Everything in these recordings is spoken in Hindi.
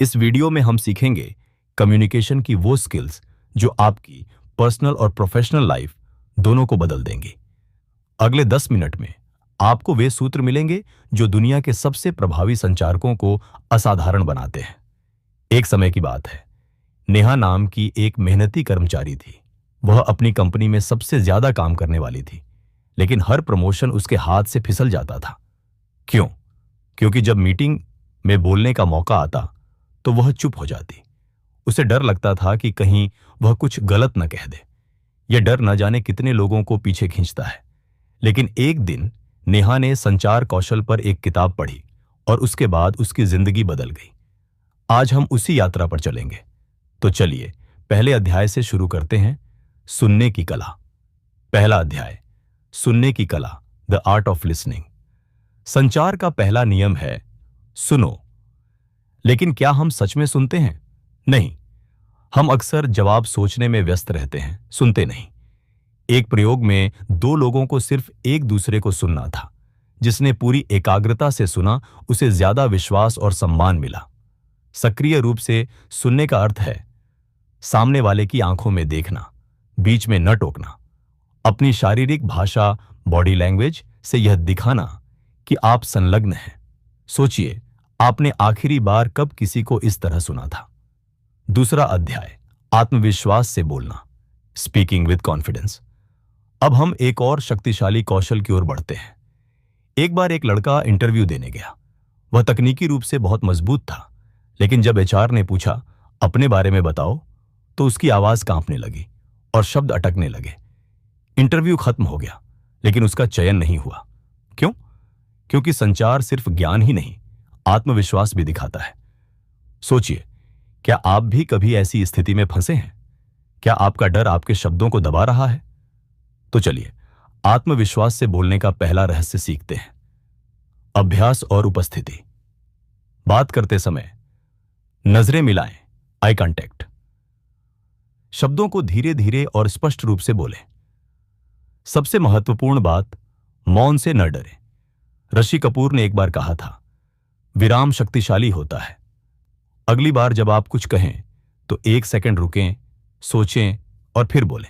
इस वीडियो में हम सीखेंगे कम्युनिकेशन की वो स्किल्स जो आपकी पर्सनल और प्रोफेशनल लाइफ दोनों को बदल देंगी। अगले 10 मिनट में आपको वे सूत्र मिलेंगे जो दुनिया के सबसे प्रभावी संचारकों को असाधारण बनाते हैं। एक समय की बात है, नेहा नाम की एक मेहनती कर्मचारी थी। वह अपनी कंपनी में सबसे ज्यादा काम करने वाली थी, लेकिन हर प्रमोशन उसके हाथ से फिसल जाता था। क्यों? क्योंकि जब मीटिंग में बोलने का मौका आता तो वह चुप हो जाती। उसे डर लगता था कि कहीं वह कुछ गलत न कह दे। यह डर न जाने कितने लोगों को पीछे खींचता है। लेकिन एक दिन नेहा ने संचार कौशल पर एक किताब पढ़ी और उसके बाद उसकी जिंदगी बदल गई। आज हम उसी यात्रा पर चलेंगे। तो चलिए पहले अध्याय से शुरू करते हैं, सुनने की कला। पहला अध्याय, सुनने की कला, द आर्ट ऑफ लिसनिंग। संचार का पहला नियम है सुनो। लेकिन क्या हम सच में सुनते हैं? नहीं। हम अक्सर जवाब सोचने में व्यस्त रहते हैं, सुनते नहीं। एक प्रयोग में 2 लोगों को सिर्फ एक दूसरे को सुनना था। जिसने पूरी एकाग्रता से सुना उसे ज्यादा विश्वास और सम्मान मिला। सक्रिय रूप से सुनने का अर्थ है सामने वाले की आंखों में देखना, बीच में न टोकना। अपनी शारीरिक भाषा, बॉडी लैंग्वेज से यह दिखाना कि आप संलग्न हैं। सोचिए, आपने आखिरी बार कब किसी को इस तरह सुना था? दूसरा अध्याय, आत्मविश्वास से बोलना, स्पीकिंग विद कॉन्फिडेंस। अब हम एक और शक्तिशाली कौशल की ओर बढ़ते हैं। एक बार एक लड़का इंटरव्यू देने गया। वह तकनीकी रूप से बहुत मजबूत था, लेकिन जब एचआर ने पूछा अपने बारे में बताओ, तो उसकी आवाज कांपने लगी और शब्द अटकने लगे। इंटरव्यू खत्म हो गया, लेकिन उसका चयन नहीं हुआ। क्यों? क्योंकि संचार सिर्फ ज्ञान ही नहीं, आत्मविश्वास भी दिखाता है। सोचिए, क्या आप भी कभी ऐसी स्थिति में फंसे हैं? क्या आपका डर आपके शब्दों को दबा रहा है? तो चलिए आत्मविश्वास से बोलने का पहला रहस्य सीखते हैं, अभ्यास और उपस्थिति। बात करते समय नजरें मिलाएं, आई कांटेक्ट। शब्दों को धीरे धीरे और स्पष्ट रूप से बोलें। सबसे महत्वपूर्ण बात, मौन से न डरें। ऋषि कपूर ने एक बार कहा था, विराम शक्तिशाली होता है। अगली बार जब आप कुछ कहें तो 1 सेकंड रुकें, सोचें और फिर बोलें।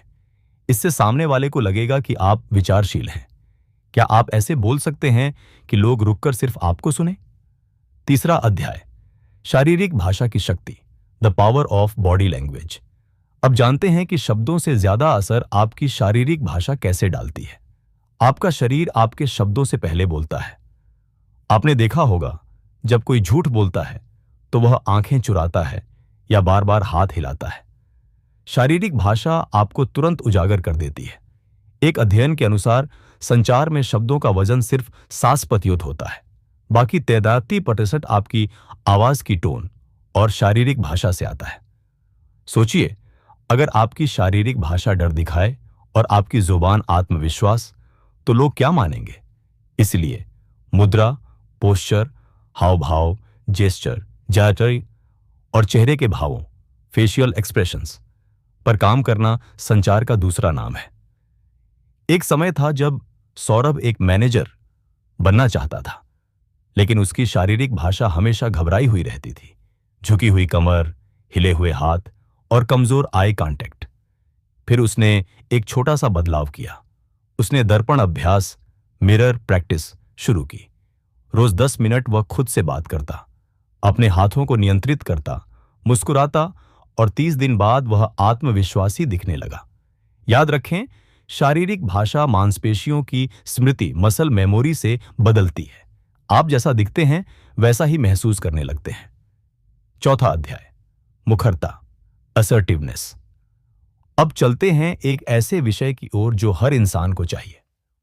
इससे सामने वाले को लगेगा कि आप विचारशील हैं। क्या आप ऐसे बोल सकते हैं कि लोग रुककर सिर्फ आपको सुने? तीसरा अध्याय, शारीरिक भाषा की शक्ति, the power of body language. अब जानते हैं कि शब्दों से ज्यादा असर आपकी शारीरिक भाषा कैसे डालती है। आपका शरीर आपके शब्दों से पहले बोलता है। आपने देखा होगा, जब कोई झूठ बोलता है तो वह आंखें चुराता है या बार बार हाथ हिलाता है। शारीरिक भाषा आपको तुरंत उजागर कर देती है। एक अध्ययन के अनुसार संचार में शब्दों का वजन सिर्फ सांसपतियुत होता है। बाकी 33% आपकी आवाज की टोन और शारीरिक भाषा से आता है। सोचिए, अगर आपकी शारीरिक भाषा डर दिखाए और आपकी जुबान आत्मविश्वास, तो लोग क्या मानेंगे? इसलिए मुद्रा, पोस्चर, हाव भाव, जेस्चर, जाटरी और चेहरे के भावों, फेशियल एक्सप्रेशंस पर काम करना संचार का दूसरा नाम है। एक समय था जब सौरभ एक मैनेजर बनना चाहता था, लेकिन उसकी शारीरिक भाषा हमेशा घबराई हुई रहती थी। झुकी हुई कमर, हिले हुए हाथ और कमजोर आई कांटेक्ट। फिर उसने एक छोटा सा बदलाव किया। उसने दर्पण अभ्यास, मिरर प्रैक्टिस शुरू की। रोज 10 मिनट वह खुद से बात करता, अपने हाथों को नियंत्रित करता, मुस्कुराता और 30 दिन बाद वह आत्मविश्वासी दिखने लगा। याद रखें, शारीरिक भाषा मांसपेशियों की स्मृति, मसल मेमोरी से बदलती है। आप जैसा दिखते हैं वैसा ही महसूस करने लगते हैं। चौथा अध्याय, मुखरता, असर्टिवनेस। अब चलते हैं एक ऐसे विषय की ओर जो हर इंसान को चाहिए,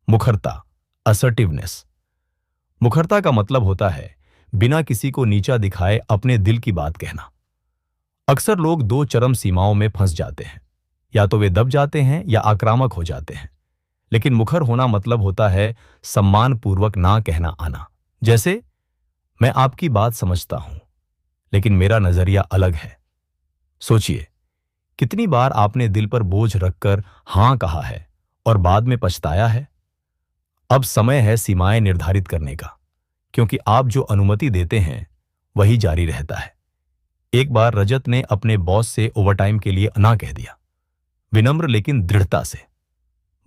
मुखरता, असर्टिवनेस। मुखरता का मतलब होता है बिना किसी को नीचा दिखाए अपने दिल की बात कहना। अक्सर लोग 2 चरम सीमाओं में फंस जाते हैं, या तो वे दब जाते हैं या आक्रामक हो जाते हैं। लेकिन मुखर होना मतलब होता है सम्मानपूर्वक ना कहना आना। जैसे, मैं आपकी बात समझता हूं, लेकिन मेरा नजरिया अलग है। सोचिए, कितनी बार आपने दिल पर बोझ रखकर हां कहा है और बाद में पछताया है? अब समय है सीमाएं निर्धारित करने का, क्योंकि आप जो अनुमति देते हैं वही जारी रहता है। एक बार रजत ने अपने बॉस से ओवरटाइम के लिए ना कह दिया, विनम्र लेकिन दृढ़ता से।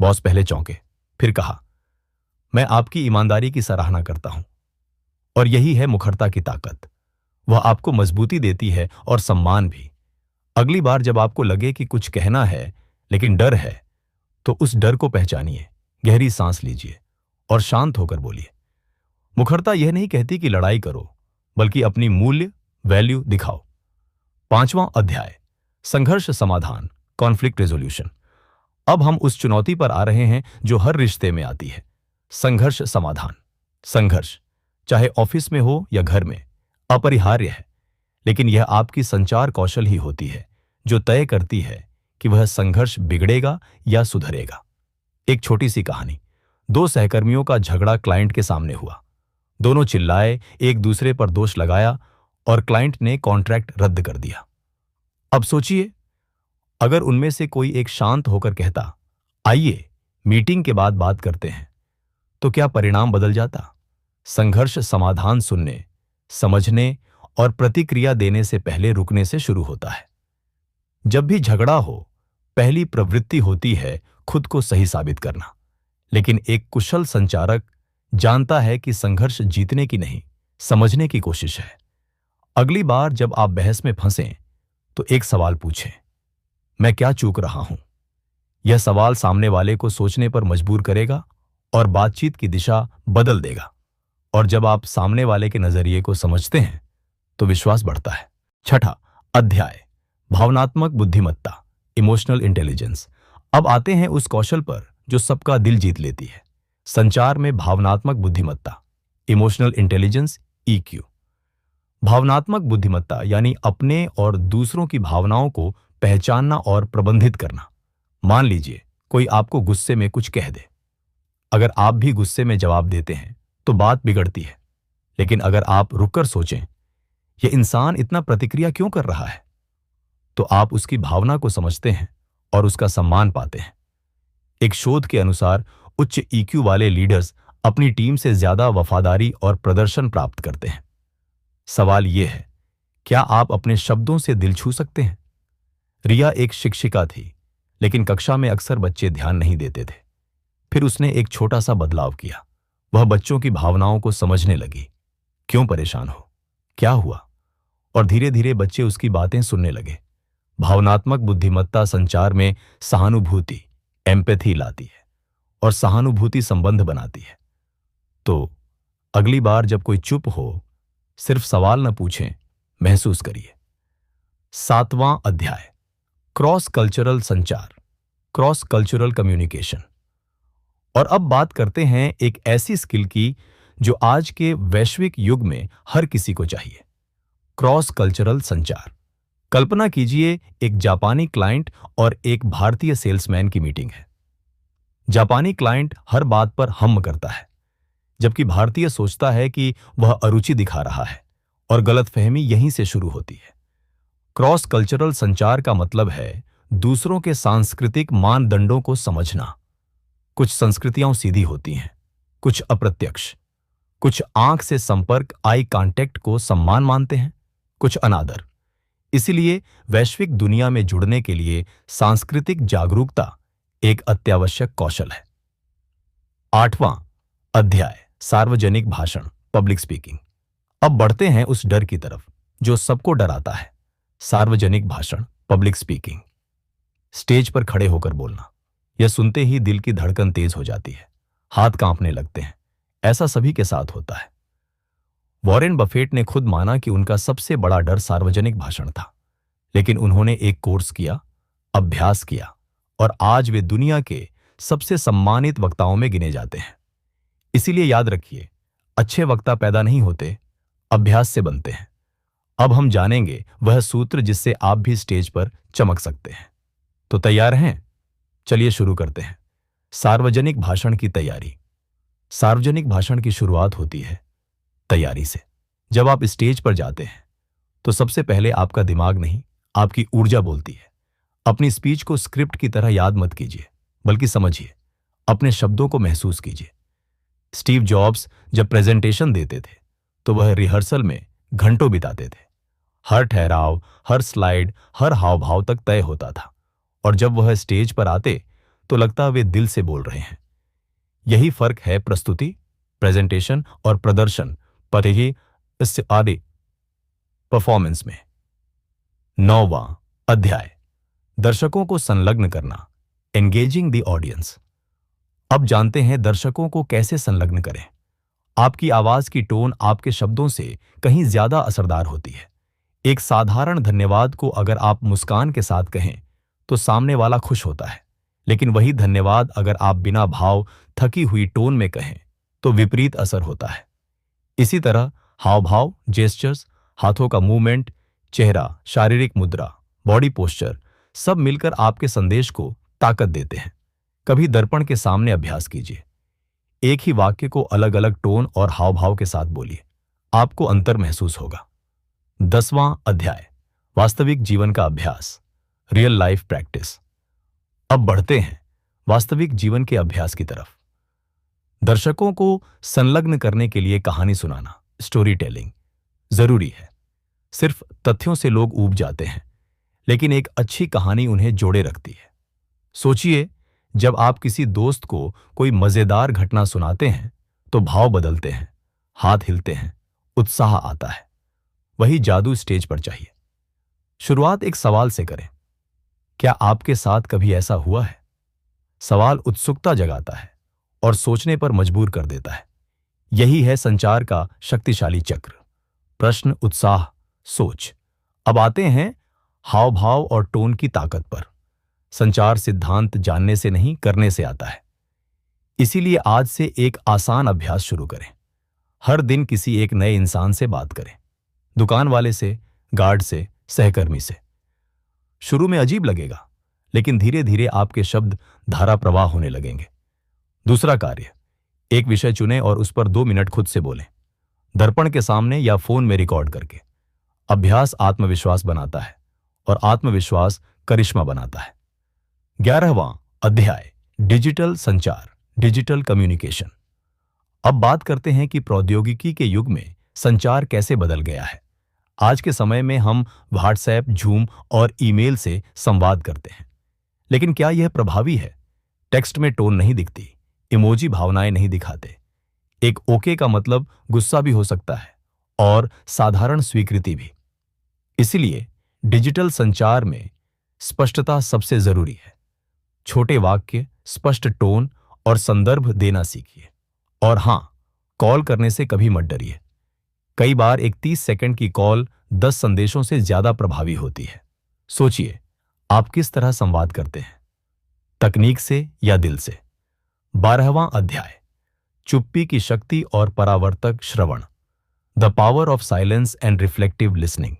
बॉस पहले चौंके, फिर कहा, मैं आपकी ईमानदारी की सराहना करता हूं, और यही है मुखरता की ताकत। वह आपको मजबूती देती है और सम्मान भी। अगली बार जब आपको लगे कि कुछ कहना है लेकिन डर है, तो उस डर को पहचानिए, गहरी सांस लीजिए और शांत होकर बोलिए। मुखरता यह नहीं कहती कि लड़ाई करो, बल्कि अपनी मूल्य वैल्यू दिखाओ। 5वां अध्याय, संघर्ष समाधान, कॉन्फ्लिक्ट रेजोल्यूशन। अब हम उस चुनौती पर आ रहे हैं जो हर रिश्ते में आती है, संघर्ष समाधान। संघर्ष, चाहे ऑफिस में हो या घर में, अपरिहार्य है, लेकिन यह आपकी संचार कौशल ही होती है जो तय करती है कि वह संघर्ष बिगड़ेगा या सुधरेगा। एक छोटी सी कहानी। 2 सहकर्मियों का झगड़ा क्लाइंट के सामने हुआ। दोनों चिल्लाए, एक दूसरे पर दोष लगाया और क्लाइंट ने कॉन्ट्रैक्ट रद्द कर दिया। अब सोचिए, अगर उनमें से कोई एक शांत होकर कहता, आइए मीटिंग के बाद बात करते हैं, तो क्या परिणाम बदल जाता? संघर्ष समाधान सुनने, समझने और प्रतिक्रिया देने से पहले रुकने से शुरू होता है। जब भी झगड़ा हो, पहली प्रवृत्ति होती है खुद को सही साबित करना, लेकिन एक कुशल संचारक जानता है कि संघर्ष जीतने की नहीं, समझने की कोशिश है। अगली बार जब आप बहस में फंसें, तो एक सवाल पूछें, मैं क्या चूक रहा हूं? यह सवाल सामने वाले को सोचने पर मजबूर करेगा और बातचीत की दिशा बदल देगा। और जब आप सामने वाले के नजरिए को समझते हैं, तो विश्वास बढ़ता है। 6ठा अध्याय, भावनात्मक बुद्धिमत्ता, इमोशनल इंटेलिजेंस। अब आते हैं उस कौशल पर जो सबका दिल जीत लेती है, संचार में भावनात्मक बुद्धिमत्ता, इमोशनल इंटेलिजेंस, ईक्यू। भावनात्मक बुद्धिमत्ता यानी अपने और दूसरों की भावनाओं को पहचानना और प्रबंधित करना। मान लीजिए कोई आपको गुस्से में कुछ कह दे। अगर आप भी गुस्से में जवाब देते हैं तो बात बिगड़ती है, लेकिन अगर आप रुककर सोचें, यह इंसान इतना प्रतिक्रिया क्यों कर रहा है, तो आप उसकी भावना को समझते हैं और उसका सम्मान पाते हैं। एक शोध के अनुसार उच्च ईक्यू वाले लीडर्स अपनी टीम से ज्यादा वफादारी और प्रदर्शन प्राप्त करते हैं। सवाल यह है, क्या आप अपने शब्दों से दिल छू सकते हैं? रिया एक शिक्षिका थी, लेकिन कक्षा में अक्सर बच्चे ध्यान नहीं देते थे। फिर उसने एक छोटा सा बदलाव किया। वह बच्चों की भावनाओं को समझने लगी। क्यों परेशान हो, क्या हुआ? और धीरे धीरे बच्चे उसकी बातें सुनने लगे। भावनात्मक बुद्धिमत्ता संचार में सहानुभूति, एम्पैथी लाती है, और सहानुभूति संबंध बनाती है। तो अगली बार जब कोई चुप हो, सिर्फ सवाल न पूछें, महसूस करिए। 7वां अध्याय, क्रॉस कल्चरल संचार, क्रॉस कल्चरल कम्युनिकेशन। और अब बात करते हैं एक ऐसी स्किल की जो आज के वैश्विक युग में हर किसी को चाहिए, क्रॉस कल्चरल संचार। कल्पना कीजिए, एक जापानी क्लाइंट और एक भारतीय सेल्समैन की मीटिंग है। जापानी क्लाइंट हर बात पर हम्म करता है, जबकि भारतीय सोचता है कि वह अरुचि दिखा रहा है, और गलतफहमी यहीं से शुरू होती है। क्रॉस कल्चरल संचार का मतलब है दूसरों के सांस्कृतिक मानदंडों को समझना। कुछ संस्कृतियां सीधी होती हैं, कुछ अप्रत्यक्ष। कुछ आंख से संपर्क, आई कांटेक्ट को सम्मान मानते हैं, कुछ अनादर। इसलिए वैश्विक दुनिया में जुड़ने के लिए सांस्कृतिक जागरूकता एक अत्यावश्यक कौशल है। 8वां अध्याय, सार्वजनिक भाषण, पब्लिक स्पीकिंग। अब बढ़ते हैं उस डर की तरफ जो सबको डराता है, सार्वजनिक भाषण, पब्लिक स्पीकिंग। स्टेज पर खड़े होकर बोलना। यह सुनते ही दिल की धड़कन तेज हो जाती है, हाथ कांपने लगते हैं। ऐसा सभी के साथ होता है। वॉरेन बफेट ने खुद माना कि उनका सबसे बड़ा डर सार्वजनिक भाषण था, लेकिन उन्होंने एक कोर्स किया, अभ्यास किया, और आज वे दुनिया के सबसे सम्मानित वक्ताओं में गिने जाते हैं। इसीलिए याद रखिए, अच्छे वक्ता पैदा नहीं होते, अभ्यास से बनते हैं। अब हम जानेंगे वह सूत्र जिससे आप भी स्टेज पर चमक सकते हैं। तो तैयार हैं? चलिए शुरू करते हैं। सार्वजनिक भाषण की तैयारी। सार्वजनिक भाषण की शुरुआत होती है तैयारी से। जब आप स्टेज पर जाते हैं, तो सबसे पहले आपका दिमाग नहीं, आपकी ऊर्जा बोलती है। अपनी स्पीच को स्क्रिप्ट की तरह याद मत कीजिए, बल्कि समझिए, अपने शब्दों को महसूस कीजिए। स्टीव जॉब्स जब प्रेजेंटेशन देते थे, तो वह रिहर्सल में घंटों बिताते थे। हर ठहराव, हर स्लाइड, हर हाव भाव तक तय होता था, और जब वह स्टेज पर आते तो लगता वे दिल से बोल रहे हैं। यही फर्क है प्रस्तुति, प्रेजेंटेशन और प्रदर्शन पर ही इस आदि परफॉर्मेंस में। 9वां अध्याय, दर्शकों को संलग्न करना, एंगेजिंग द ऑडियंस। अब जानते हैं दर्शकों को कैसे संलग्न करें। आपकी आवाज की टोन आपके शब्दों से कहीं ज्यादा असरदार होती है। एक साधारण धन्यवाद को अगर आप मुस्कान के साथ कहें तो सामने वाला खुश होता है, लेकिन वही धन्यवाद अगर आप बिना भाव, थकी हुई टोन में कहें तो विपरीत असर होता है। इसी तरह हाव भाव, जेस्चर्स, हाथों का मूवमेंट, चेहरा, शारीरिक मुद्रा, बॉडी पोस्चर सब मिलकर आपके संदेश को ताकत देते हैं। कभी दर्पण के सामने अभ्यास कीजिए। एक ही वाक्य को अलग अलग टोन और हाव भाव के साथ बोलिए, आपको अंतर महसूस होगा। 10वां अध्याय, वास्तविक जीवन का अभ्यास, रियल लाइफ प्रैक्टिस। अब बढ़ते हैं वास्तविक जीवन के अभ्यास की तरफ। दर्शकों को संलग्न करने के लिए कहानी सुनाना, स्टोरी टेलिंग जरूरी है। सिर्फ तथ्यों से लोग ऊब जाते हैं, लेकिन एक अच्छी कहानी उन्हें जोड़े रखती है। सोचिए, जब आप किसी दोस्त को कोई मजेदार घटना सुनाते हैं तो भाव बदलते हैं, हाथ हिलते हैं, उत्साह आता है। वही जादू स्टेज पर चाहिए। शुरुआत एक सवाल से करें, क्या आपके साथ कभी ऐसा हुआ है? सवाल उत्सुकता जगाता है और सोचने पर मजबूर कर देता है। यही है संचार का शक्तिशाली चक्र। प्रश्न, उत्साह, सोच। अब आते हैं हाव भाव और टोन की ताकत पर। संचार सिद्धांत जानने से नहीं, करने से आता है। इसीलिए आज से एक आसान अभ्यास शुरू करें। हर दिन किसी एक नए इंसान से बात करें, दुकान वाले से, गार्ड से, सहकर्मी से। शुरू में अजीब लगेगा, लेकिन धीरे धीरे आपके शब्द धारा प्रवाह होने लगेंगे। दूसरा कार्य, एक विषय चुनें और उस पर 2 मिनट खुद से बोलें, दर्पण के सामने या फोन में रिकॉर्ड करके। अभ्यास आत्मविश्वास बनाता है और आत्मविश्वास करिश्मा बनाता है। 11वां अध्याय, डिजिटल संचार, डिजिटल कम्युनिकेशन। अब बात करते हैं कि प्रौद्योगिकी के युग में संचार कैसे बदल गया है। आज के समय में हम व्हाट्सएप, जूम और ईमेल से संवाद करते हैं, लेकिन क्या यह प्रभावी है? टेक्स्ट में टोन नहीं दिखती, इमोजी भावनाएं नहीं दिखाते। एक ओके का मतलब गुस्सा भी हो सकता है और साधारण स्वीकृति भी। इसलिए डिजिटल संचार में स्पष्टता सबसे जरूरी है। छोटे वाक्य, स्पष्ट टोन और संदर्भ देना सीखिए। और हां, कॉल करने से कभी मत डरिए। कई बार एक 30 सेकंड की कॉल 10 संदेशों से ज्यादा प्रभावी होती है। सोचिए, आप किस तरह संवाद करते हैं, तकनीक से या दिल से? 12वां अध्याय, चुप्पी की शक्ति और परावर्तक श्रवण, the power of silence and reflective listening.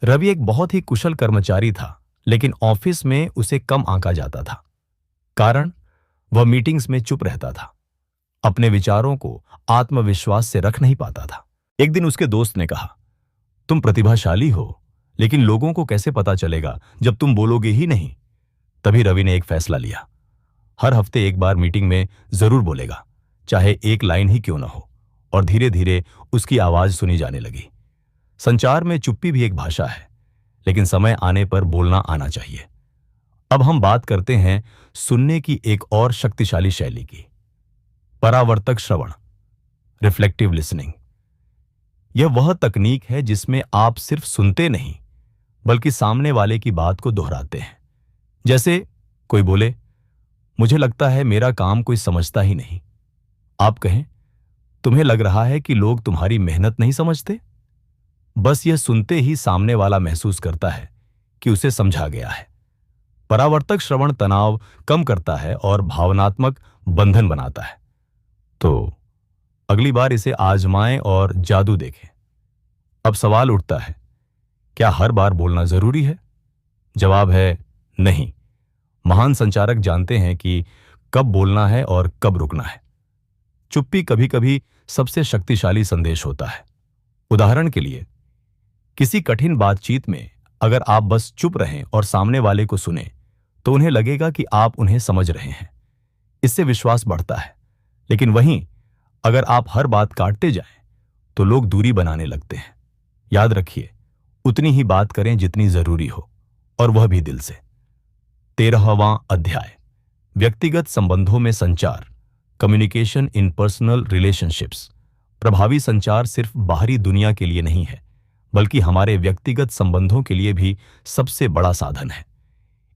Ravi एक बहुत ही कुशल कर्मचारी था, लेकिन ऑफिस में उसे कम आंका जाता था। कारण, वह मीटिंग्स में चुप रहता था, अपने विचारों को आत्मविश्वास से रख नहीं पाता था। एक दिन उसके दोस्त ने कहा, तुम प्रतिभाशाली हो, लेकिन लोगों को कैसे पता चलेगा जब तुम बोलोगे ही नहीं? तभी रवि ने एक फैसला लिया। हर हफ्ते एक बार मीटिंग में जरूर बोलेगा, चाहे एक लाइन ही क्यों ना हो। और धीरे धीरे उसकी आवाज सुनी जाने लगी। संचार में चुप्पी भी एक भाषा है, लेकिन समय आने पर बोलना आना चाहिए। अब हम बात करते हैं सुनने की एक और शक्तिशाली शैली की, परावर्तक श्रवण, रिफ्लेक्टिव लिसनिंग। यह वह तकनीक है जिसमें आप सिर्फ सुनते नहीं, बल्कि सामने वाले की बात को दोहराते हैं। जैसे कोई बोले, मुझे लगता है मेरा काम कोई समझता ही नहीं। आप कहें, तुम्हें लग रहा है कि लोग तुम्हारी मेहनत नहीं समझते? बस यह सुनते ही सामने वाला महसूस करता है कि उसे समझा गया है। परावर्तक श्रवण तनाव कम करता है और भावनात्मक बंधन बनाता है। तो अगली बार इसे आजमाएं और जादू देखें। अब सवाल उठता है, क्या हर बार बोलना जरूरी है? जवाब है नहीं। महान संचारक जानते हैं कि कब बोलना है और कब रुकना है। चुप्पी कभी कभी सबसे शक्तिशाली संदेश होता है। उदाहरण के लिए, किसी कठिन बातचीत में अगर आप बस चुप रहें और सामने वाले को सुने, तो उन्हें लगेगा कि आप उन्हें समझ रहे हैं। इससे विश्वास बढ़ता है। लेकिन वहीं अगर आप हर बात काटते जाएं, तो लोग दूरी बनाने लगते हैं। याद रखिए, उतनी ही बात करें जितनी जरूरी हो, और वह भी दिल से। 13वां अध्याय, व्यक्तिगत संबंधों में संचार, कम्युनिकेशन इन पर्सनल रिलेशनशिप्स। प्रभावी संचार सिर्फ बाहरी दुनिया के लिए नहीं है, बल्कि हमारे व्यक्तिगत संबंधों के लिए भी सबसे बड़ा साधन है।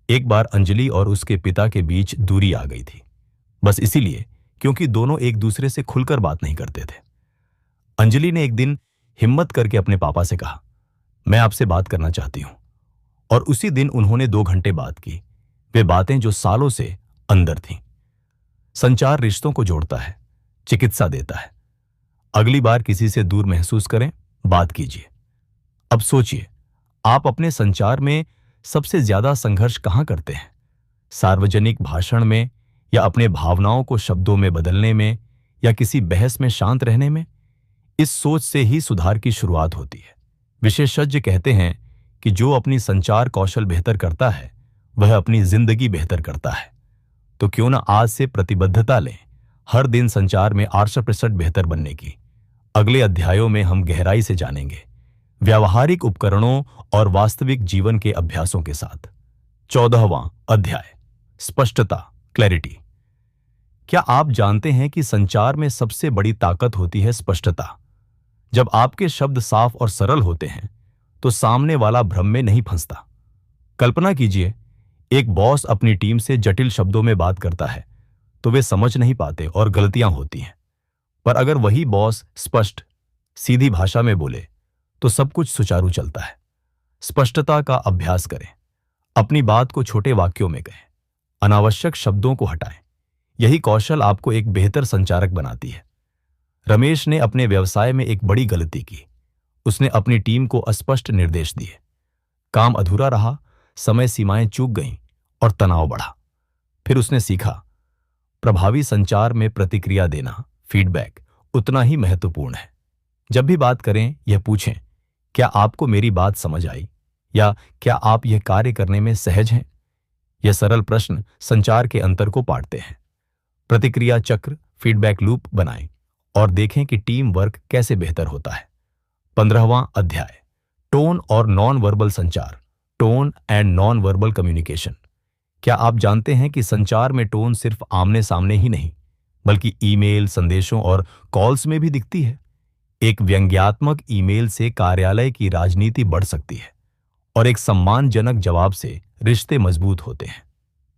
एक बार अंजलि और उसके पिता के बीच दूरी आ गई थी, बस इसीलिए क्योंकि दोनों एक दूसरे से खुलकर बात नहीं करते थे। अंजलि ने एक दिन हिम्मत करके अपने पापा से कहा, मैं आपसे बात करना चाहती हूं। और उसी दिन उन्होंने 2 घंटे बात की, वे बातें जो सालों से अंदर थीं। संचार रिश्तों को जोड़ता है, चिकित्सा देता है। अगली बार किसी से दूर महसूस करें, बात कीजिए। अब सोचिए, आप अपने संचार में सबसे ज्यादा संघर्ष कहां करते हैं? सार्वजनिक भाषण में, या अपने भावनाओं को शब्दों में बदलने में, या किसी बहस में शांत रहने में? इस सोच से ही सुधार की शुरुआत होती है। विशेषज्ञ कहते हैं कि जो अपनी संचार कौशल बेहतर करता है, वह अपनी जिंदगी बेहतर करता है। तो क्यों ना आज से प्रतिबद्धता लें, हर दिन संचार में 8% बेहतर बनने की। अगले अध्यायों में हम गहराई से जानेंगे, व्यावहारिक उपकरणों और वास्तविक जीवन के अभ्यासों के साथ। 14वां अध्याय, स्पष्टता, क्लैरिटी। क्या आप जानते हैं कि संचार में सबसे बड़ी ताकत होती है स्पष्टता? जब आपके शब्द साफ और सरल होते हैं, तो सामने वाला भ्रम में नहीं फंसता। कल्पना कीजिए, एक बॉस अपनी टीम से जटिल शब्दों में बात करता है, तो वे समझ नहीं पाते और गलतियां होती हैं। पर अगर वही बॉस स्पष्ट, सीधी भाषा में बोले, तो सब कुछ सुचारू चलता है। स्पष्टता का अभ्यास करें। अपनी बात को छोटे वाक्यों में कहें, अनावश्यक शब्दों को हटाएं। यही कौशल आपको एक बेहतर संचारक बनाती है। रमेश ने अपने व्यवसाय में एक बड़ी गलती की। उसने अपनी टीम को अस्पष्ट निर्देश दिए। काम अधूरा रहा, समय सीमाएं चूक गईं और तनाव बढ़ा। फिर उसने सीखा, प्रभावी संचार में प्रतिक्रिया देना, फीडबैक, उतना ही महत्वपूर्ण है। जब भी बात करें, यह पूछें, क्या आपको मेरी बात समझ आई? या क्या आप यह कार्य करने में सहज हैं? यह सरल प्रश्न संचार के अंतर को पाटते हैं। प्रतिक्रिया चक्र, फीडबैक लूप बनाएं और देखें कि टीम वर्क कैसे बेहतर होता है। 15वां अध्याय, टोन और नॉन वर्बल संचार, tone and non verbal communication. क्या आप जानते हैं कि संचार में टोन सिर्फ आमने सामने ही नहीं, बल्कि ईमेल, संदेशों और कॉल्स में भी दिखती है? एक व्यंग्यात्मक ईमेल से कार्यालय की राजनीति बढ़ सकती है, और एक सम्मानजनक जवाब से रिश्ते मजबूत होते हैं।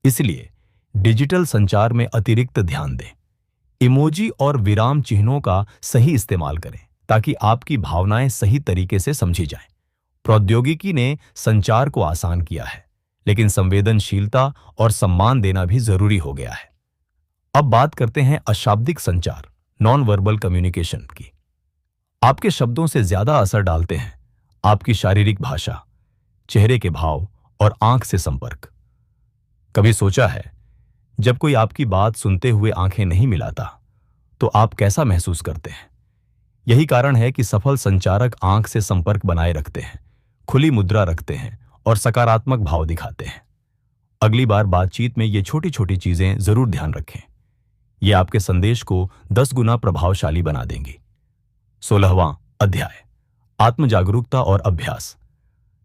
इसलिए डिजिटल संचार में अतिरिक्त ध्यान दें। इमोजी और विराम चिन्हों का सही इस्तेमाल करें, ताकि आपकी भावनाएं सही तरीके से समझी जाएं। प्रौद्योगिकी ने संचार को आसान किया है, लेकिन संवेदनशीलता और सम्मान देना भी जरूरी हो गया है। अब बात करते हैं अशाब्दिक संचार, नॉन वर्बल कम्युनिकेशन की। आपके शब्दों से ज्यादा असर डालते हैं आपकी शारीरिक भाषा, चेहरे के भाव और आंख से संपर्क। कभी सोचा है, जब कोई आपकी बात सुनते हुए आंखें नहीं मिलाता, तो आप कैसा महसूस करते हैं? यही कारण है कि सफल संचारक आंख से संपर्क बनाए रखते हैं, खुली मुद्रा रखते हैं और सकारात्मक भाव दिखाते हैं। अगली बार बातचीत में ये छोटी छोटी चीजें जरूर ध्यान रखें। ये आपके संदेश को 10 गुना प्रभावशाली बना देंगी। 16वां अध्याय, आत्म जागरूकता और अभ्यास,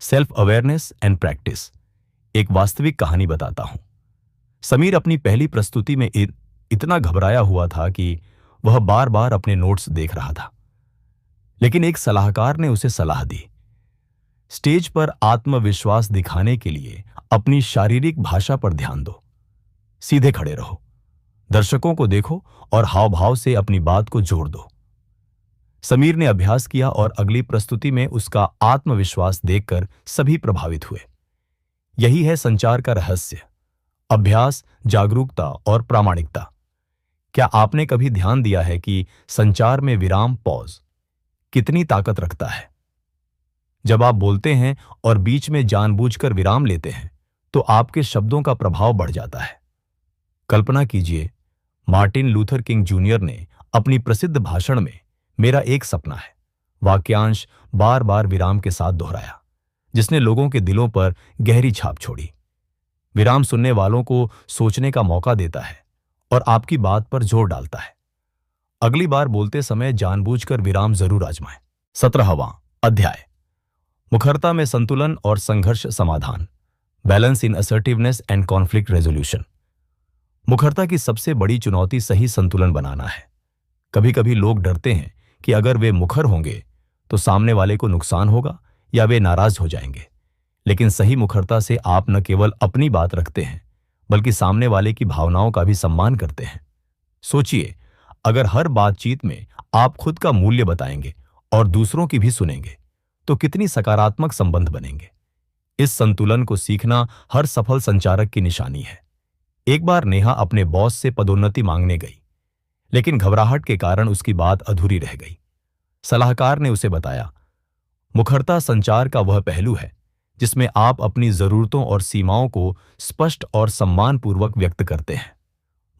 सेल्फ अवेयरनेस एंड प्रैक्टिस। एक वास्तविक कहानी बताता हूं। समीर अपनी पहली प्रस्तुति में इतना घबराया हुआ था कि वह बार बार अपने नोट्स देख रहा था। लेकिन एक सलाहकार ने उसे सलाह दी, स्टेज पर आत्मविश्वास दिखाने के लिए अपनी शारीरिक भाषा पर ध्यान दो। सीधे खड़े रहो, दर्शकों को देखो और हाव भाव से अपनी बात को जोड़ दो। समीर ने अभ्यास किया और अगली प्रस्तुति में उसका आत्मविश्वास देखकर सभी प्रभावित हुए। यही है संचार का रहस्य, अभ्यास, जागरूकता और प्रामाणिकता। क्या आपने कभी ध्यान दिया है कि संचार में विराम, पॉज, कितनी ताकत रखता है? जब आप बोलते हैं और बीच में जानबूझकर विराम लेते हैं, तो आपके शब्दों का प्रभाव बढ़ जाता है। कल्पना कीजिए, मार्टिन लूथर किंग जूनियर ने अपनी प्रसिद्ध भाषण में मेरा एक सपना है वाक्यांश बार बार विराम के साथ दोहराया, जिसने लोगों के दिलों पर गहरी छाप छोड़ी। विराम सुनने वालों को सोचने का मौका देता है और आपकी बात पर जोर डालता है। अगली बार बोलते समय जानबूझकर विराम जरूर आजमाएं। 17वां अध्याय, मुखरता में संतुलन और संघर्ष समाधान, balance in assertiveness and conflict resolution. मुखरता की सबसे बड़ी चुनौती सही संतुलन बनाना है। कभी कभी लोग डरते हैं कि अगर वे मुखर होंगे तो सामने वाले को नुकसान होगा या वे नाराज हो जाएंगे। लेकिन सही मुखरता से आप न केवल अपनी बात रखते हैं बल्कि सामने वाले की भावनाओं का भी सम्मान करते हैं। सोचिए, अगर हर बातचीत में आप खुद का मूल्य बताएंगे और दूसरों की भी सुनेंगे तो कितनी सकारात्मक संबंध बनेंगे। इस संतुलन को सीखना हर सफल संचारक की निशानी है। एक बार नेहा अपने बॉस से पदोन्नति मांगने गई, लेकिन घबराहट के कारण उसकी बात अधूरी रह गई। सलाहकार ने उसे बताया, मुखरता संचार का वह पहलू है जिसमें आप अपनी जरूरतों और सीमाओं को स्पष्ट और सम्मानपूर्वक व्यक्त करते हैं।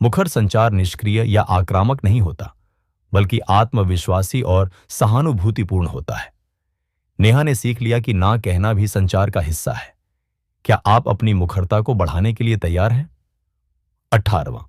मुखर संचार निष्क्रिय या आक्रामक नहीं होता, बल्कि आत्मविश्वासी और सहानुभूतिपूर्ण होता है। नेहा ने सीख लिया कि ना कहना भी संचार का हिस्सा है। क्या आप अपनी मुखरता को बढ़ाने के लिए तैयार हैं? 18वां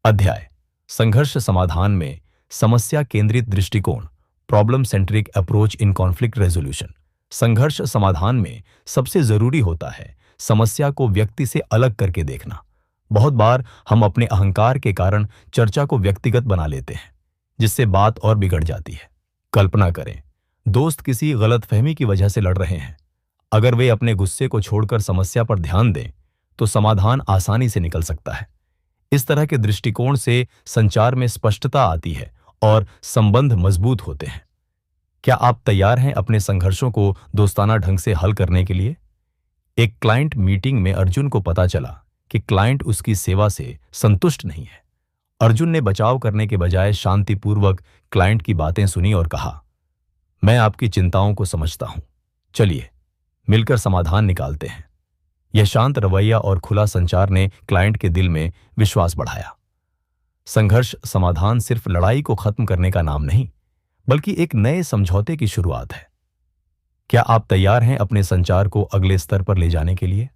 अध्याय, संघर्ष समाधान में समस्या केंद्रित दृष्टिकोण, problem centric approach in conflict resolution. संघर्ष समाधान में सबसे जरूरी होता है समस्या को व्यक्ति से अलग करके देखना। बहुत बार हम अपने अहंकार के कारण चर्चा को व्यक्तिगत बना लेते हैं, जिससे बात और बिगड़ जाती है। कल्पना करें, दोस्त किसी गलतफहमी की वजह से लड़ रहे हैं। अगर वे अपने गुस्से को छोड़कर समस्या पर ध्यान दें तो समाधान आसानी से निकल सकता है। इस तरह के दृष्टिकोण से संचार में स्पष्टता आती है और संबंध मजबूत होते हैं। क्या आप तैयार हैं अपने संघर्षों को दोस्ताना ढंग से हल करने के लिए? एक क्लाइंट मीटिंग में अर्जुन को पता चला कि क्लाइंट उसकी सेवा से संतुष्ट नहीं है। अर्जुन ने बचाव करने के बजाय शांतिपूर्वक क्लाइंट की बातें सुनी और कहा, मैं आपकी चिंताओं को समझता हूं, चलिए मिलकर समाधान निकालते हैं। यह शांत रवैया और खुला संचार ने क्लाइंट के दिल में विश्वास बढ़ाया। संघर्ष समाधान सिर्फ लड़ाई को खत्म करने का नाम नहीं, बल्कि एक नए समझौते की शुरुआत है। क्या आप तैयार हैं अपने संचार को अगले स्तर पर ले जाने के लिए?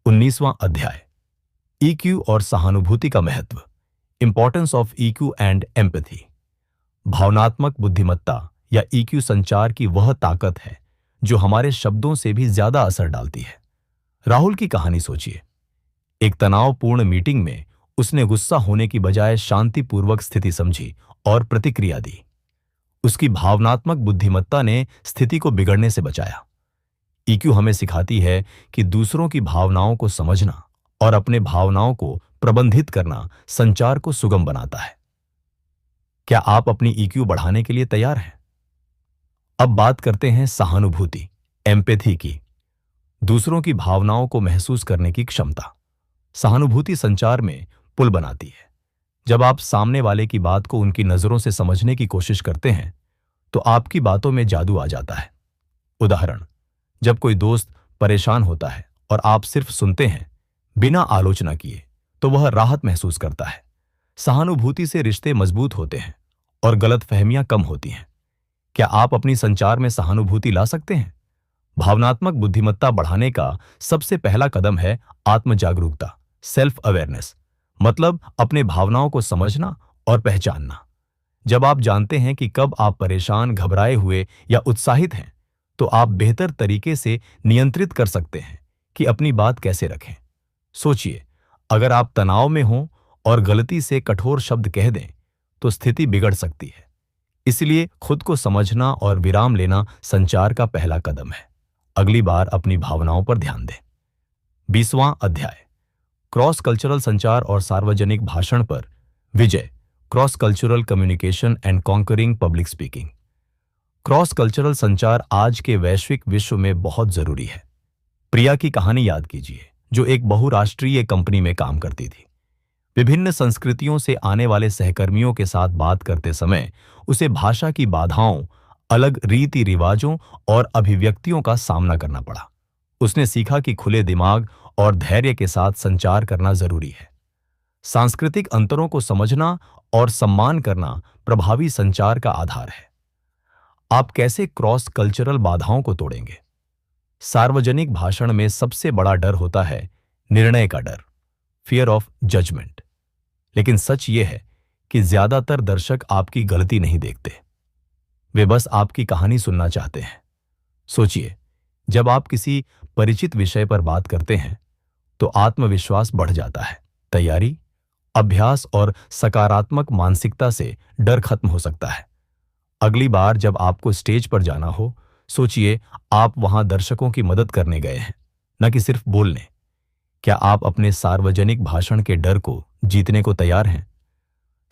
19वां अध्याय, ईक्यू और सहानुभूति का महत्व, importance of EQ and empathy. भावनात्मक बुद्धिमत्ता या ईक्यू संचार की वह ताकत है जो हमारे शब्दों से भी ज्यादा असर डालती है। राहुल की कहानी सोचिए। एक तनावपूर्ण मीटिंग में उसने गुस्सा होने की बजाय शांतिपूर्वक स्थिति समझी और प्रतिक्रिया दी। उसकी भावनात्मक बुद्धिमत्ता ने स्थिति को बिगड़ने से बचाया। ईक्यू हमें सिखाती है कि दूसरों की भावनाओं को समझना और अपने भावनाओं को प्रबंधित करना संचार को सुगम बनाता है। क्या आप अपनी ईक्यू बढ़ाने के लिए तैयार हैं? अब बात करते हैं सहानुभूति, एम्पैथी की। दूसरों की भावनाओं को महसूस करने की क्षमता। सहानुभूति संचार में पुल बनाती है। जब आप सामने वाले की बात को उनकी नजरों से समझने की कोशिश करते हैं तो आपकी बातों में जादू आ जाता है। उदाहरण, जब कोई दोस्त परेशान होता है और आप सिर्फ सुनते हैं बिना आलोचना किए तो वह राहत महसूस करता है। सहानुभूति से रिश्ते मजबूत होते हैं और गलतफहमियां कम होती हैं। क्या आप अपनी संचार में सहानुभूति ला सकते हैं? भावनात्मक बुद्धिमत्ता बढ़ाने का सबसे पहला कदम है आत्म जागरूकता, सेल्फ अवेयरनेस, मतलब अपने भावनाओं को समझना और पहचानना। जब आप जानते हैं कि कब आप परेशान, घबराए हुए या उत्साहित हैं, तो आप बेहतर तरीके से नियंत्रित कर सकते हैं कि अपनी बात कैसे रखें। सोचिए, अगर आप तनाव में हों और गलती से कठोर शब्द कह दें तो स्थिति बिगड़ सकती है। इसलिए खुद को समझना और विराम लेना संचार का पहला कदम है। अगली बार अपनी भावनाओं पर ध्यान दें। 20वां अध्याय, क्रॉस कल्चरल संचार और सार्वजनिक भाषण पर विजय, cross cultural communication and conquering public speaking. Cross cultural संचार आज के वैश्विक विश्व में बहुत जरूरी है। प्रिया की कहानी याद कीजिए, जो एक बहुराष्ट्रीय कंपनी में काम करती थी। विभिन्न संस्कृतियों से आने वाले सहकर्मियों के साथ बात करते समय उसे भाषा की बाधाओं, अलग रीति रिवाजों और अभिव्यक्तियों का सामना करना पड़ा। उसने सीखा कि खुले दिमाग और धैर्य के साथ संचार करना जरूरी है। सांस्कृतिक अंतरों को समझना और सम्मान करना प्रभावी संचार का आधार है। आप कैसे क्रॉस कल्चरल बाधाओं को तोड़ेंगे? सार्वजनिक भाषण में सबसे बड़ा डर होता है निर्णय का डर, फियर ऑफ जजमेंट। लेकिन सच यह है कि ज्यादातर दर्शक आपकी गलती नहीं देखते, वे बस आपकी कहानी सुनना चाहते हैं। सोचिए, जब आप किसी परिचित विषय पर बात करते हैं तो आत्मविश्वास बढ़ जाता है। तैयारी, अभ्यास और सकारात्मक मानसिकता से डर खत्म हो सकता है। अगली बार जब आपको स्टेज पर जाना हो, सोचिए आप वहां दर्शकों की मदद करने गए हैं, न कि सिर्फ बोलने। क्या आप अपने सार्वजनिक भाषण के डर को जीतने को तैयार हैं?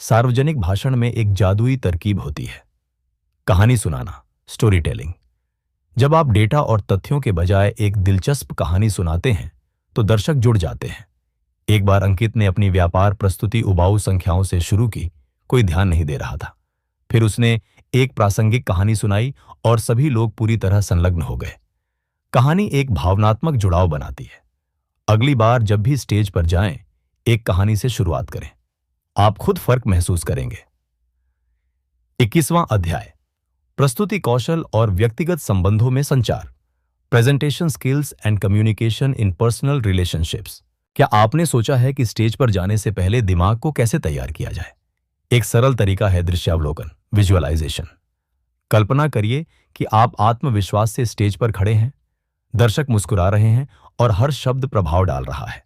सार्वजनिक भाषण में एक जादुई तरकीब होती है, कहानी सुनाना, स्टोरी टेलिंग। जब आप डेटा और तथ्यों के बजाय एक दिलचस्प कहानी सुनाते हैं तो दर्शक जुड़ जाते हैं। एक बार अंकित ने अपनी व्यापार प्रस्तुति उबाऊ संख्याओं से शुरू की। कोई ध्यान नहीं दे रहा था। फिर उसने एक प्रासंगिक कहानी सुनाई और सभी लोग पूरी तरह संलग्न हो गए। कहानी एक भावनात्मक जुड़ाव बनाती है। अगली बार जब भी स्टेज पर जाएं, एक कहानी से शुरुआत करें। आप खुद फर्क महसूस करेंगे। 21वां अध्याय, प्रस्तुति कौशल और व्यक्तिगत संबंधों में संचार, presentation skills and communication in personal relationships. क्या आपने सोचा है कि स्टेज पर जाने से पहले दिमाग को कैसे तैयार किया जाए? एक सरल तरीका है दृश्यावलोकन, विजुअलाइजेशन। कल्पना करिए कि आप आत्मविश्वास से स्टेज पर खड़े हैं, दर्शक मुस्कुरा रहे हैं और हर शब्द प्रभाव डाल रहा है।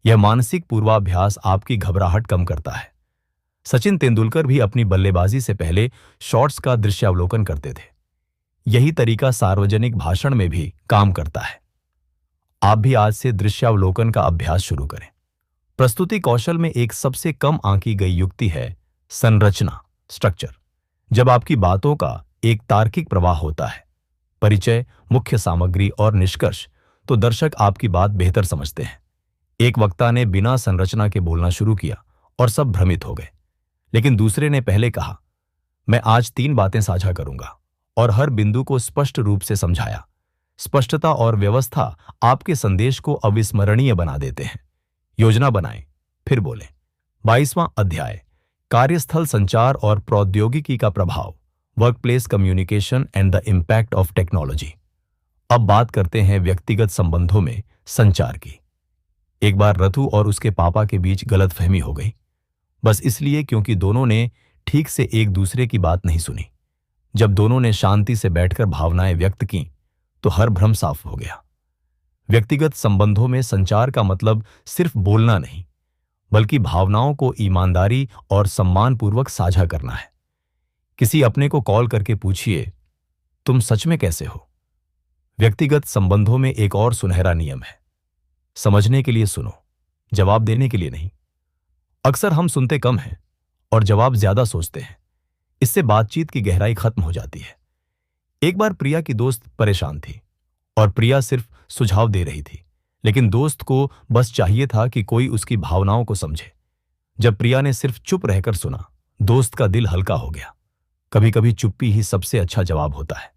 यह मानसिक पूर्वाभ्यास आपकी घबराहट कम करता है। सचिन तेंदुलकर भी अपनी बल्लेबाजी से पहले शॉट्स का दृश्यावलोकन करते थे। यही तरीका सार्वजनिक भाषण में भी काम करता है। आप भी आज से दृश्यावलोकन का अभ्यास शुरू करें। प्रस्तुति कौशल में एक सबसे कम आंकी गई युक्ति है संरचना, स्ट्रक्चर। जब आपकी बातों का एक तार्किक प्रवाह होता है, परिचय, मुख्य सामग्री और निष्कर्ष, तो दर्शक आपकी बात बेहतर समझते हैं। एक वक्ता ने बिना संरचना के बोलना शुरू किया और सब भ्रमित हो गए। लेकिन दूसरे ने पहले कहा, मैं आज 3 बातें साझा करूंगा, और हर बिंदु को स्पष्ट रूप से समझाया। स्पष्टता और व्यवस्था आपके संदेश को अविस्मरणीय बना देते हैं। योजना बनाएं, फिर बोलें। 22वां अध्याय, कार्यस्थल संचार और प्रौद्योगिकी का प्रभाव, workplace communication and the impact of technology. अब बात करते हैं व्यक्तिगत संबंधों में संचार की। एक बार रतु और उसके पापा के बीच गलतफहमी हो गई, बस इसलिए क्योंकि दोनों ने ठीक से एक दूसरे की बात नहीं सुनी। जब दोनों ने शांति से बैठकर भावनाएं व्यक्त की तो हर भ्रम साफ हो गया। व्यक्तिगत संबंधों में संचार का मतलब सिर्फ बोलना नहीं, बल्कि भावनाओं को ईमानदारी और सम्मानपूर्वक साझा करना है। किसी अपने को कॉल करके पूछिए, तुम सच में कैसे हो? व्यक्तिगत संबंधों में एक और सुनहरा नियम है, समझने के लिए सुनो, जवाब देने के लिए नहीं। अक्सर हम सुनते कम हैं और जवाब ज्यादा सोचते हैं। इससे बातचीत की गहराई खत्म हो जाती है। एक बार प्रिया की दोस्त परेशान थी और प्रिया सिर्फ सुझाव दे रही थी, लेकिन दोस्त को बस चाहिए था कि कोई उसकी भावनाओं को समझे। जब प्रिया ने सिर्फ चुप रहकर सुना, दोस्त का दिल हल्का हो गया। कभी कभी चुप्पी ही सबसे अच्छा जवाब होता है।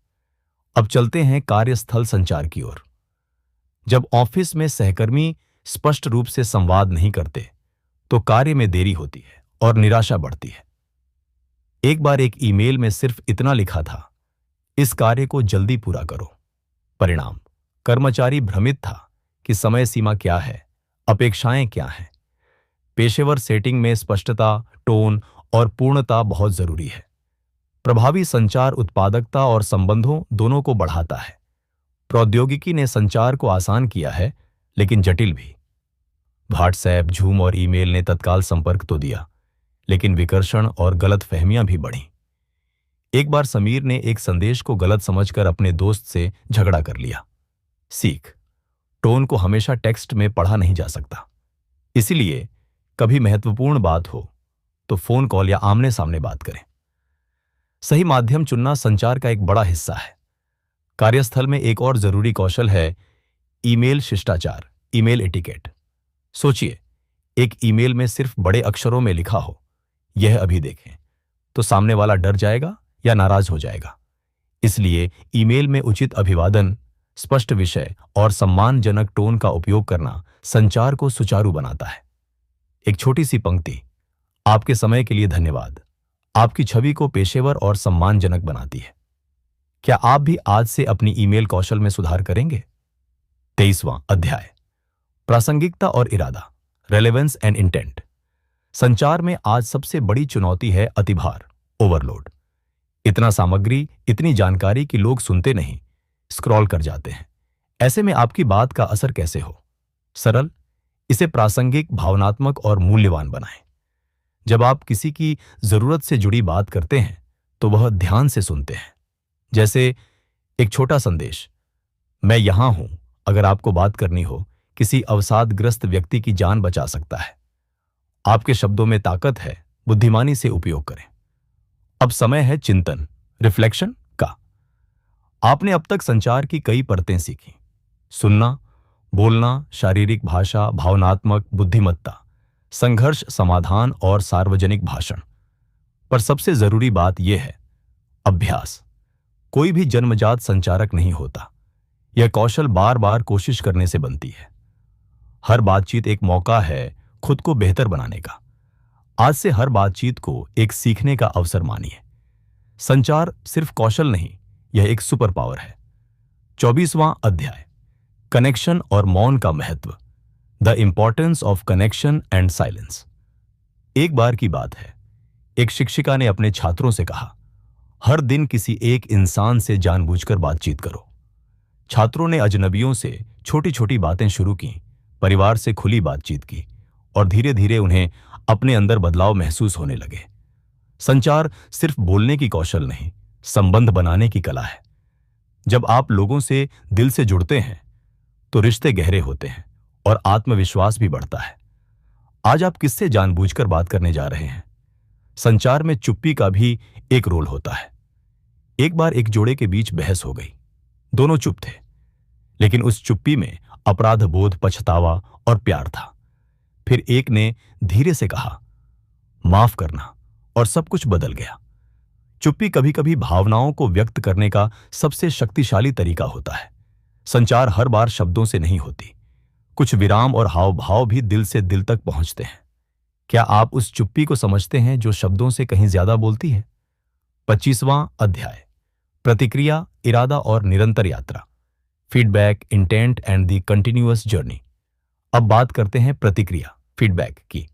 अब चलते हैं कार्यस्थल संचार की ओर। जब ऑफिस में सहकर्मी स्पष्ट रूप से संवाद नहीं करते तो कार्य में देरी होती है और निराशा बढ़ती है। एक बार एक ईमेल में सिर्फ इतना लिखा था, इस कार्य को जल्दी पूरा करो। परिणाम, कर्मचारी भ्रमित था कि समय सीमा क्या है, अपेक्षाएं क्या हैं। पेशेवर सेटिंग में स्पष्टता, टोन और पूर्णता बहुत जरूरी है। प्रभावी संचार उत्पादकता और संबंधों दोनों को बढ़ाता है। प्रौद्योगिकी ने संचार को आसान किया है, लेकिन जटिल भी। व्हाट्सएप, झूम और ईमेल ने तत्काल संपर्क तो दिया, लेकिन विकर्षण और गलतफहमियां भी बढ़ीं। एक बार समीर ने एक संदेश को गलत समझकर अपने दोस्त से झगड़ा कर लिया। सीख, टोन को हमेशा टेक्स्ट में पढ़ा नहीं जा सकता। इसीलिए कभी महत्वपूर्ण बात हो तो फोन कॉल या आमने सामने बात करें। सही माध्यम चुनना संचार का एक बड़ा हिस्सा है। कार्यस्थल में एक और जरूरी कौशल है ईमेल शिष्टाचार, ईमेल एटिकेट। सोचिए, एक ईमेल में सिर्फ बड़े अक्षरों में लिखा हो, यह अभी देखें, तो सामने वाला डर जाएगा या नाराज हो जाएगा। इसलिए ईमेल में उचित अभिवादन, स्पष्ट विषय और सम्मानजनक टोन का उपयोग करना संचार को सुचारू बनाता है। एक छोटी सी पंक्ति, आपके समय के लिए धन्यवाद, आपकी छवि को पेशेवर और सम्मानजनक बनाती है। क्या आप भी आज से अपनी ईमेल कौशल में सुधार करेंगे? 23वां अध्याय, प्रासंगिकता और इरादा, रेलेवेंस एंड इंटेंट। संचार में आज सबसे बड़ी चुनौती है अतिभार, ओवरलोड। इतना सामग्री, इतनी जानकारी कि लोग सुनते नहीं, स्क्रॉल कर जाते हैं। ऐसे में आपकी बात का असर कैसे हो? सरल, इसे प्रासंगिक, भावनात्मक और मूल्यवान बनाएं। जब आप किसी की जरूरत से जुड़ी बात करते हैं तो वह ध्यान से सुनते हैं। जैसे एक छोटा संदेश, मैं यहां हूं, अगर आपको बात करनी हो, किसी अवसादग्रस्त व्यक्ति की जान बचा सकता है। आपके शब्दों में ताकत है, बुद्धिमानी से उपयोग करें। अब समय है चिंतन, रिफ्लेक्शन का। आपने अब तक संचार की कई परतें सीखी। सुनना, बोलना, शारीरिक भाषा, भावनात्मक बुद्धिमत्ता, संघर्ष समाधान और सार्वजनिक भाषण। पर सबसे जरूरी बात यह है, अभ्यास। कोई भी जन्मजात संचारक नहीं होता। यह कौशल बार बार कोशिश करने से बनती है। हर बातचीत एक मौका है खुद को बेहतर बनाने का। आज से हर बातचीत को एक सीखने का अवसर मानिए। संचार सिर्फ कौशल नहीं, यह एक सुपर पावर है। 24वां अध्याय, कनेक्शन और मौन का महत्व, the importance of connection and silence. एक बार की बात है, एक शिक्षिका ने अपने छात्रों से कहा, हर दिन किसी एक इंसान से जानबूझकर बातचीत करो। छात्रों ने अजनबियों से छोटी छोटी बातें शुरू की, परिवार से खुली बातचीत की, और धीरे धीरे उन्हें अपने अंदर बदलाव महसूस होने लगे। संचार सिर्फ बोलने की कौशल नहीं, संबंध बनाने की कला है। जब आप लोगों से दिल से जुड़ते हैं तो रिश्ते गहरे होते हैं और आत्मविश्वास भी बढ़ता है। आज आप किससे जानबूझकर बात करने जा रहे हैं? संचार में चुप्पी का भी एक रोल होता है। एक बार एक जोड़े के बीच बहस हो गई। दोनों चुप थे, लेकिन उस चुप्पी में अपराध बोध, पछतावा और प्यार था। फिर एक ने धीरे से कहा, माफ करना, और सब कुछ बदल गया। चुप्पी कभी कभी भावनाओं को व्यक्त करने का सबसे शक्तिशाली तरीका होता है। संचार हर बार शब्दों से नहीं होती। कुछ विराम और हाव भाव भी दिल से दिल तक पहुंचते हैं। क्या आप उस चुप्पी को समझते हैं जो शब्दों से कहीं ज्यादा बोलती है? 25वां अध्याय, प्रतिक्रिया, इरादा और निरंतर यात्रा, feedback, intent and the continuous journey. अब बात करते हैं प्रतिक्रिया, फीडबैक की।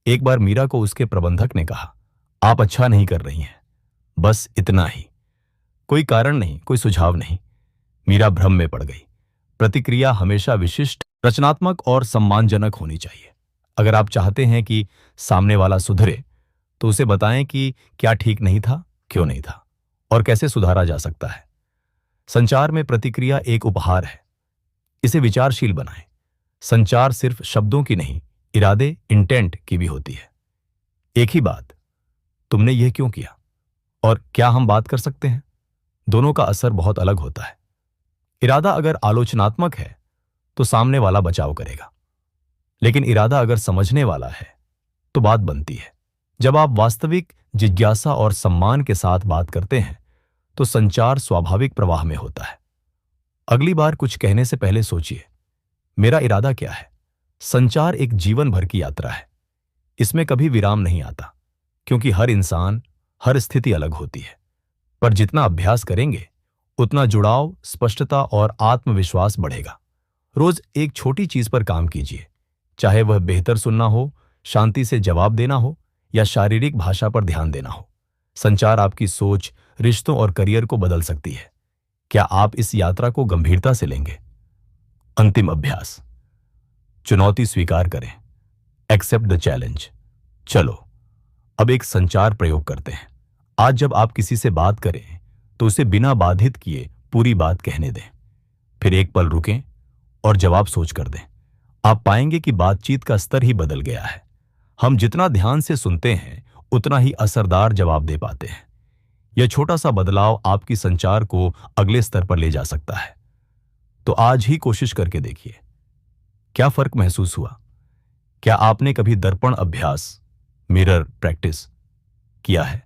एक बार मीरा को उसके प्रबंधक ने कहा, आप अच्छा नहीं कर रही हैं। बस इतना ही, कोई कारण नहीं, कोई सुझाव नहीं। मीरा भ्रम में पड़ गई। प्रतिक्रिया हमेशा विशिष्ट, रचनात्मक और सम्मानजनक होनी चाहिए। अगर आप चाहते हैं कि सामने वाला सुधरे तो उसे बताएं कि क्या ठीक नहीं था, क्यों नहीं था, और कैसे सुधारा जा सकता है। संचार में प्रतिक्रिया एक उपहार है, इसे विचारशील बनाएं। संचार सिर्फ शब्दों की नहीं, इरादे, इंटेंट की भी होती है। एक ही बात, तुमने यह क्यों किया, और क्या हम बात कर सकते हैं? दोनों का असर बहुत अलग होता है। इरादा अगर आलोचनात्मक है तो सामने वाला बचाव करेगा, लेकिन इरादा अगर समझने वाला है तो बात बनती है। जब आप वास्तविक जिज्ञासा और सम्मान के साथ बात करते हैं तो संचार स्वाभाविक प्रवाह में होता है। अगली बार कुछ कहने से पहले सोचिए, मेरा इरादा क्या है? संचार एक जीवन भर की यात्रा है। इसमें कभी विराम नहीं आता, क्योंकि हर इंसान, हर स्थिति अलग होती है। पर जितना अभ्यास करेंगे उतना जुड़ाव, स्पष्टता और आत्मविश्वास बढ़ेगा। रोज एक छोटी चीज पर काम कीजिए, चाहे वह बेहतर सुनना हो, शांति से जवाब देना हो, या शारीरिक भाषा पर ध्यान देना हो। संचार आपकी सोच, रिश्तों और करियर को बदल सकती है। क्या आप इस यात्रा को गंभीरता से लेंगे? अंतिम अभ्यास, चुनौती स्वीकार करें, एक्सेप्ट द चैलेंज। चलो अब एक संचार प्रयोग करते हैं। आज जब आप किसी से बात करें तो उसे बिना बाधित किए पूरी बात कहने दें। फिर एक पल रुकें और जवाब सोच कर दें। आप पाएंगे कि बातचीत का स्तर ही बदल गया है। हम जितना ध्यान से सुनते हैं उतना ही असरदार जवाब दे पाते हैं। यह छोटा सा बदलाव आपकी संचार को अगले स्तर पर ले जा सकता है। तो आज ही कोशिश करके देखिए, क्या फर्क महसूस हुआ? क्या आपने कभी दर्पण अभ्यास, मिरर प्रैक्टिस किया है?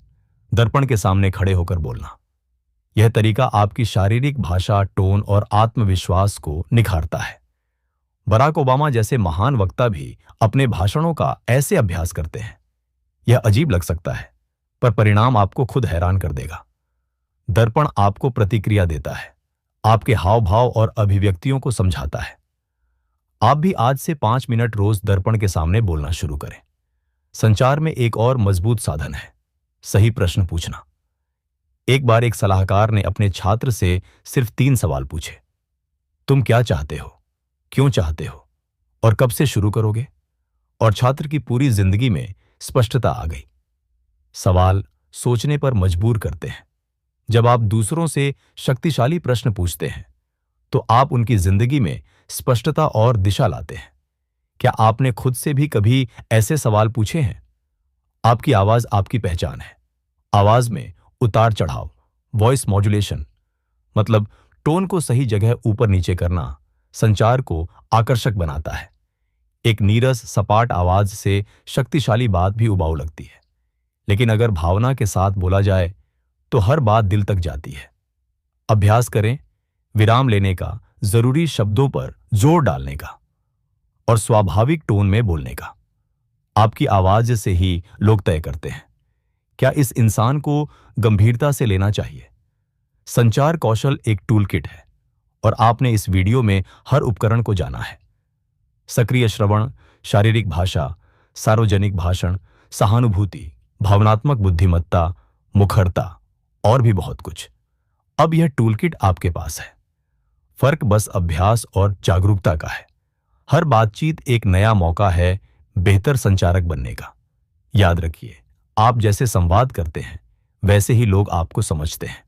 दर्पण के सामने खड़े होकर बोलना। यह तरीका आपकी शारीरिक भाषा, टोन और आत्मविश्वास को निखारता है। बराक ओबामा जैसे महान वक्ता भी अपने भाषणों का ऐसे अभ्यास करते हैं। यह अजीब लग सकता है, पर परिणाम आपको खुद हैरान कर देगा। दर्पण आपको प्रतिक्रिया देता है, आपके हाव भाव और अभिव्यक्तियों को समझाता है। आप भी आज से 5 मिनट रोज दर्पण के सामने बोलना शुरू करें। संचार में एक और मजबूत साधन है, सही प्रश्न पूछना। एक बार एक सलाहकार ने अपने छात्र से सिर्फ 3 सवाल पूछे। तुम क्या चाहते हो, क्यों चाहते हो और कब से शुरू करोगे? और छात्र की पूरी जिंदगी में स्पष्टता आ गई। सवाल सोचने पर मजबूर करते हैं। जब आप दूसरों से शक्तिशाली प्रश्न पूछते हैं तो आप उनकी जिंदगी में स्पष्टता और दिशा लाते हैं। क्या आपने खुद से भी कभी ऐसे सवाल पूछे हैं? आपकी आवाज आपकी पहचान है। आवाज में उतार चढ़ाव, वॉइस मॉड्यूलेशन, मतलब टोन को सही जगह ऊपर नीचे करना, संचार को आकर्षक बनाता है। एक नीरस सपाट आवाज से शक्तिशाली बात भी उबाऊ लगती है, लेकिन अगर भावना के साथ बोला जाए तो हर बात दिल तक जाती है। अभ्यास करें, विराम लेने का, जरूरी शब्दों पर जोर डालने का और स्वाभाविक टोन में बोलने का। आपकी आवाज से ही लोग तय करते हैं क्या इस इंसान को गंभीरता से लेना चाहिए। संचार कौशल एक टूल किट है और आपने इस वीडियो में हर उपकरण को जाना है। सक्रिय श्रवण, शारीरिक भाषा, सार्वजनिक भाषण, सहानुभूति, भावनात्मक बुद्धिमत्ता, मुखरता और भी बहुत कुछ। अब यह टूलकिट आपके पास है। फर्क बस अभ्यास और जागरूकता का है। हर बातचीत एक नया मौका है बेहतर संचारक बनने का। याद रखिए, आप जैसे संवाद करते हैं वैसे ही लोग आपको समझते हैं।